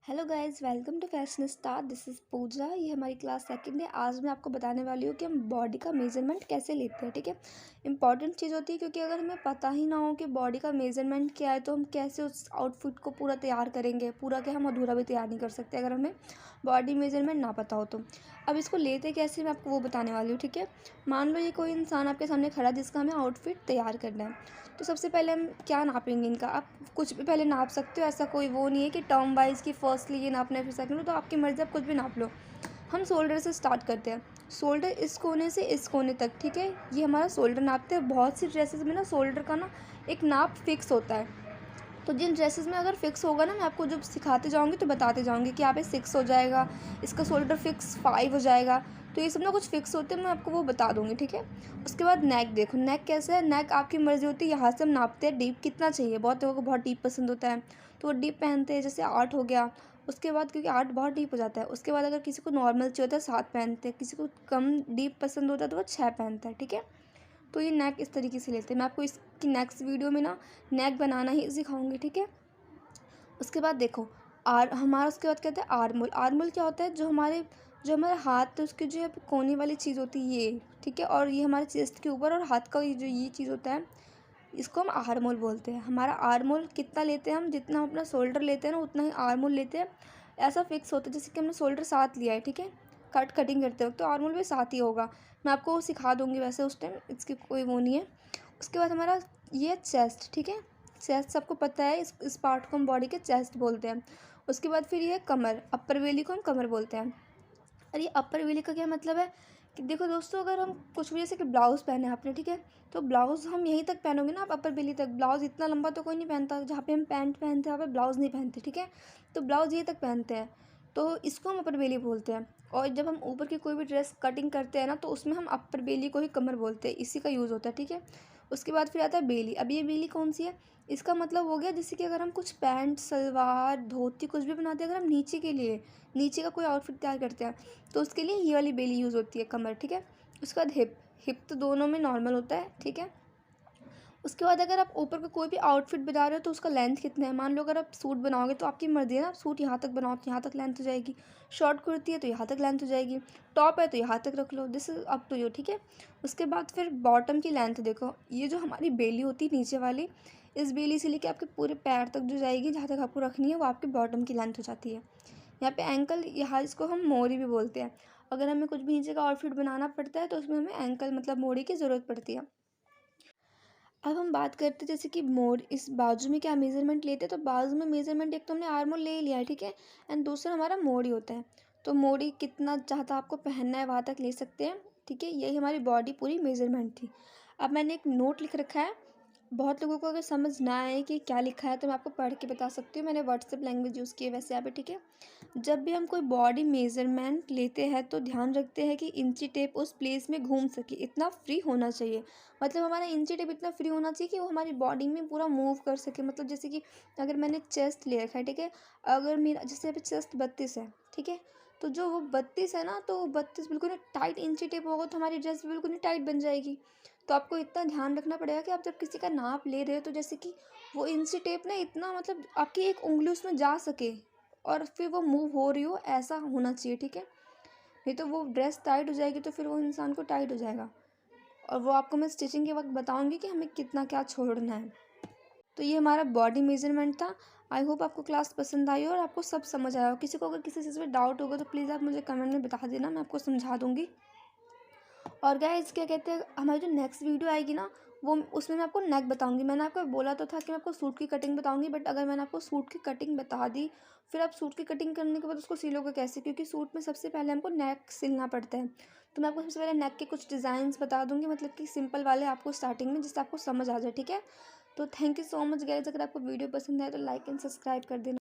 Hello guys, welcome to fashion star. This is Pooja. ये हमारी class second है। आज मैं आपको बताने वाली हूँ कि हम बॉडी का मेजरमेंट कैसे लेते हैं। ठीक है, इंपॉर्टेंट चीज़ होती है क्योंकि अगर हमें पता ही ना हो कि बॉडी का मेजरमेंट क्या है तो हम कैसे उस आउटफिट को पूरा तैयार करेंगे। पूरा क्या, हम अधूरा भी तैयार नहीं कर सकते अगर हमें बॉडी मेजरमेंट ना पता हो तो। अब इसको लेते कैसे, मैं आपको वो बताने वाली हूँ। ठीक है, मान लो ये कोई इंसान आपके सामने खड़ा है जिसका हमें आउटफिट तैयार करना है। तो सबसे पहले हम क्या नापेंगे इनका। आप कुछ भी पहले नाप सकते हो, ऐसा कोई वो नहीं है कि टर्म वाइज की फर्स्टली ये नापना है फिर सेकंड, तो आपकी मर्ज़ी, आप कुछ भी नाप लो। हम शोल्डर से स्टार्ट करते हैं। शोल्डर इस कोने से इस कोने तक, ठीक है, ये हमारा शोल्डर नापते हैं। बहुत सी ड्रेसेस में ना शोल्डर का ना एक नाप फिक्स होता है। तो जिन ड्रेसेस में अगर फिक्स होगा ना, मैं आपको जब सिखाते जाऊँगी तो बताते जाऊँगी कि यहाँ पे 6 हो जाएगा, इसका शोल्डर फिक्स 5 हो जाएगा। तो ये सब ना कुछ फिक्स होते हैं, मैं आपको वो बता दूँगी। ठीक है, उसके बाद नेक देखो, नेक कैसा है। नेक आपकी मर्ज़ी होती है, यहाँ से हम नापते हैं डीप कितना चाहिए। बहुत लोगों को बहुत डीप पसंद होता है तो वो डीप पहनते हैं, जैसे 8 हो गया। उसके बाद क्योंकि 8 बहुत डीप हो जाता है, उसके बाद अगर किसी को नॉर्मल चाहिए होता है 7 पहनते हैं, किसी को कम डीप पसंद होता है तो वो 6 पहनता है। ठीक है, तो ये नेक इस तरीके से लेते हैं। मैं आपको इसकी नेक्स्ट वीडियो में ना नेक बनाना ही सिखाऊंगी। ठीक है, उसके बाद देखो हमारा उसके बाद कहते हैं आर्मोल। आर्मोल क्या होता है, जो हमारा हाथ है उसकी जो है कोने वाली चीज़ होती है ये। ठीक है, और ये हमारे चेस्ट के ऊपर और हाथ का ये चीज़ होता है, इसको हम आर्मोल बोलते हैं। हमारा आर्मोल कितना लेते हैं हम, जितना हम अपना शोल्डर लेते हैं ना उतना ही आर्मोल लेते हैं। ऐसा फिक्स होता है, जैसे कि हमने शोल्डर 7 लिया है, ठीक है, कटिंग करते वक्त तो आर्मोल भी 7 ही होगा। मैं आपको वो सिखा दूँगी, वैसे उस टाइम इसकी कोई वो नहीं है। उसके बाद हमारा ये चेस्ट, ठीक है, चेस्ट सबको पता है, इस पार्ट को हम बॉडी के चेस्ट बोलते हैं। उसके बाद फिर ये कमर, अपर बेली को हम कमर बोलते हैं। और ये अपर बेली का क्या मतलब है कि देखो दोस्तों, अगर हम कुछ भी जैसे कि ब्लाउज़ पहने आपने, ठीक है, तो ब्लाउज़ हम यहीं तक पहनोगे ना आप, अपर बेली तक। ब्लाउज़ इतना लंबा तो कोई नहीं पहनता, जहाँ पे हम पैंट पहनते हैं वहाँ पे ब्लाउज़ नहीं पहनते। ठीक है, तो ब्लाउज़ यहीं तक पहनते हैं, तो इसको हम अपर बेली बोलते हैं। और जब हम ऊपर की कोई भी ड्रेस कटिंग करते हैं ना, तो उसमें हम अपर बेली को ही कमर बोलते हैं, इसी का यूज़ होता है। ठीक है, उसके बाद फिर आता है बेली। अब ये बेली कौन सी है, इसका मतलब हो गया जैसे कि अगर हम कुछ पैंट सलवार धोती कुछ भी बनाते हैं, अगर हम नीचे के लिए नीचे का कोई आउटफिट तैयार करते हैं तो उसके लिए ये वाली बेली यूज़ होती है, कमर। ठीक है, उसके बाद हिप। हिप तो दोनों में नॉर्मल होता है। ठीक है, उसके बाद अगर आप ऊपर का कोई भी आउटफिट बना रहे हो तो उसका लेंथ कितना है। मान लो अगर आप सूट बनाओगे तो आपकी मर्ज़ी है ना, आप सूट यहाँ तक बनाओ तो यहाँ तक लेंथ हो जाएगी। शॉर्ट कुर्ती है तो यहाँ तक लेंथ हो जाएगी। टॉप है तो यहाँ तक रख लो, this is up to you. ठीक है, उसके बाद फिर बॉटम की लेंथ देखो। ये जो हमारी बेली होती है नीचे वाली, इस बेली से लेके आपके पूरे पैर तक जो जाएगी, जहाँ तक आपको रखनी है, वो आपकी बॉटम की लेंथ हो जाती है। यहाँ पे एंकल, यहाँ इसको हम मोरी भी बोलते हैं। अगर हमें कुछ भी नीचे का आउटफिट बनाना पड़ता है तो उसमें हमें एंकल मतलब मोरी की ज़रूरत पड़ती है। अब हम बात करते हैं जैसे कि मोर इस बाजू में क्या मेज़रमेंट लेते हैं, तो बाजू में मेज़रमेंट एक तो हमने आर्मोल ले लिया है, ठीक है, एंड दूसरा हमारा मोड़ी होता है। तो मोड़ी कितना ज़्यादा आपको पहनना है वहाँ तक ले सकते हैं। ठीक है, यही हमारी बॉडी पूरी मेज़रमेंट थी। अब मैंने एक नोट लिख रखा है। बहुत लोगों को अगर समझ ना आए कि क्या लिखा है तो मैं आपको पढ़ के बता सकती हूँ। मैंने व्हाट्सएप लैंग्वेज यूज़ की है वैसे यहाँ पे। ठीक है, जब भी हम कोई बॉडी मेज़रमेंट लेते हैं तो ध्यान रखते हैं कि इंची टेप उस प्लेस में घूम सके, इतना फ्री होना चाहिए। मतलब हमारा इंची टेप इतना फ्री होना चाहिए कि वो हमारी बॉडी में पूरा मूव कर सके। मतलब जैसे कि अगर मैंने चेस्ट ले रखा है, ठीक है, अगर मेरा जैसे यहाँ पे चेस्ट 32 है, ठीक है, तो जो वो 32 है ना, तो वो 32 बिल्कुल नहीं टाइट इंची टेप होगा तो हमारी ड्रेस बिल्कुल नहीं टाइट बन जाएगी। तो आपको इतना ध्यान रखना पड़ेगा कि आप जब किसी का नाप ले रहे हो तो जैसे कि वो इंची टेप ना इतना, मतलब आपकी एक उंगली उसमें जा सके और फिर वो मूव हो रही हो, ऐसा होना चाहिए। ठीक है, नहीं तो वो ड्रेस टाइट हो जाएगी तो फिर वो इंसान को टाइट हो जाएगा। और वो आपको मैं स्टिचिंग के वक्त बताऊंगी कि हमें कितना क्या छोड़ना है। तो ये हमारा बॉडी मेजरमेंट था। आई होप आपको क्लास पसंद आई हो और आपको सब समझ आया हो। किसी को अगर किसी चीज़ में डाउट होगा तो प्लीज़ आप मुझे कमेंट में बता देना, मैं आपको समझा दूँगी। और गाइस क्या कहते हैं, हमारी जो नेक्स्ट वीडियो आएगी ना, वो उसमें मैं आपको नेक बताऊंगी। मैंने आपको बोला तो था कि मैं आपको सूट की कटिंग बताऊंगी, बट अगर मैंने आपको सूट की कटिंग बता दी, फिर आप सूट की कटिंग करने के बाद उसको सिलोगे कैसे, क्योंकि सूट में सबसे पहले हमको नेक सिलना पड़ता है। तो मैं आपको सबसे पहले नेक के कुछ डिज़ाइंस बता दूंगी, मतलब कि सिंपल वाले आपको स्टार्टिंग में, जिससे आपको समझ आ जाए। ठीक है, तो thank you so much guys. अगर आपको वीडियो पसंद आए तो लाइक एंड सब्सक्राइब कर देना।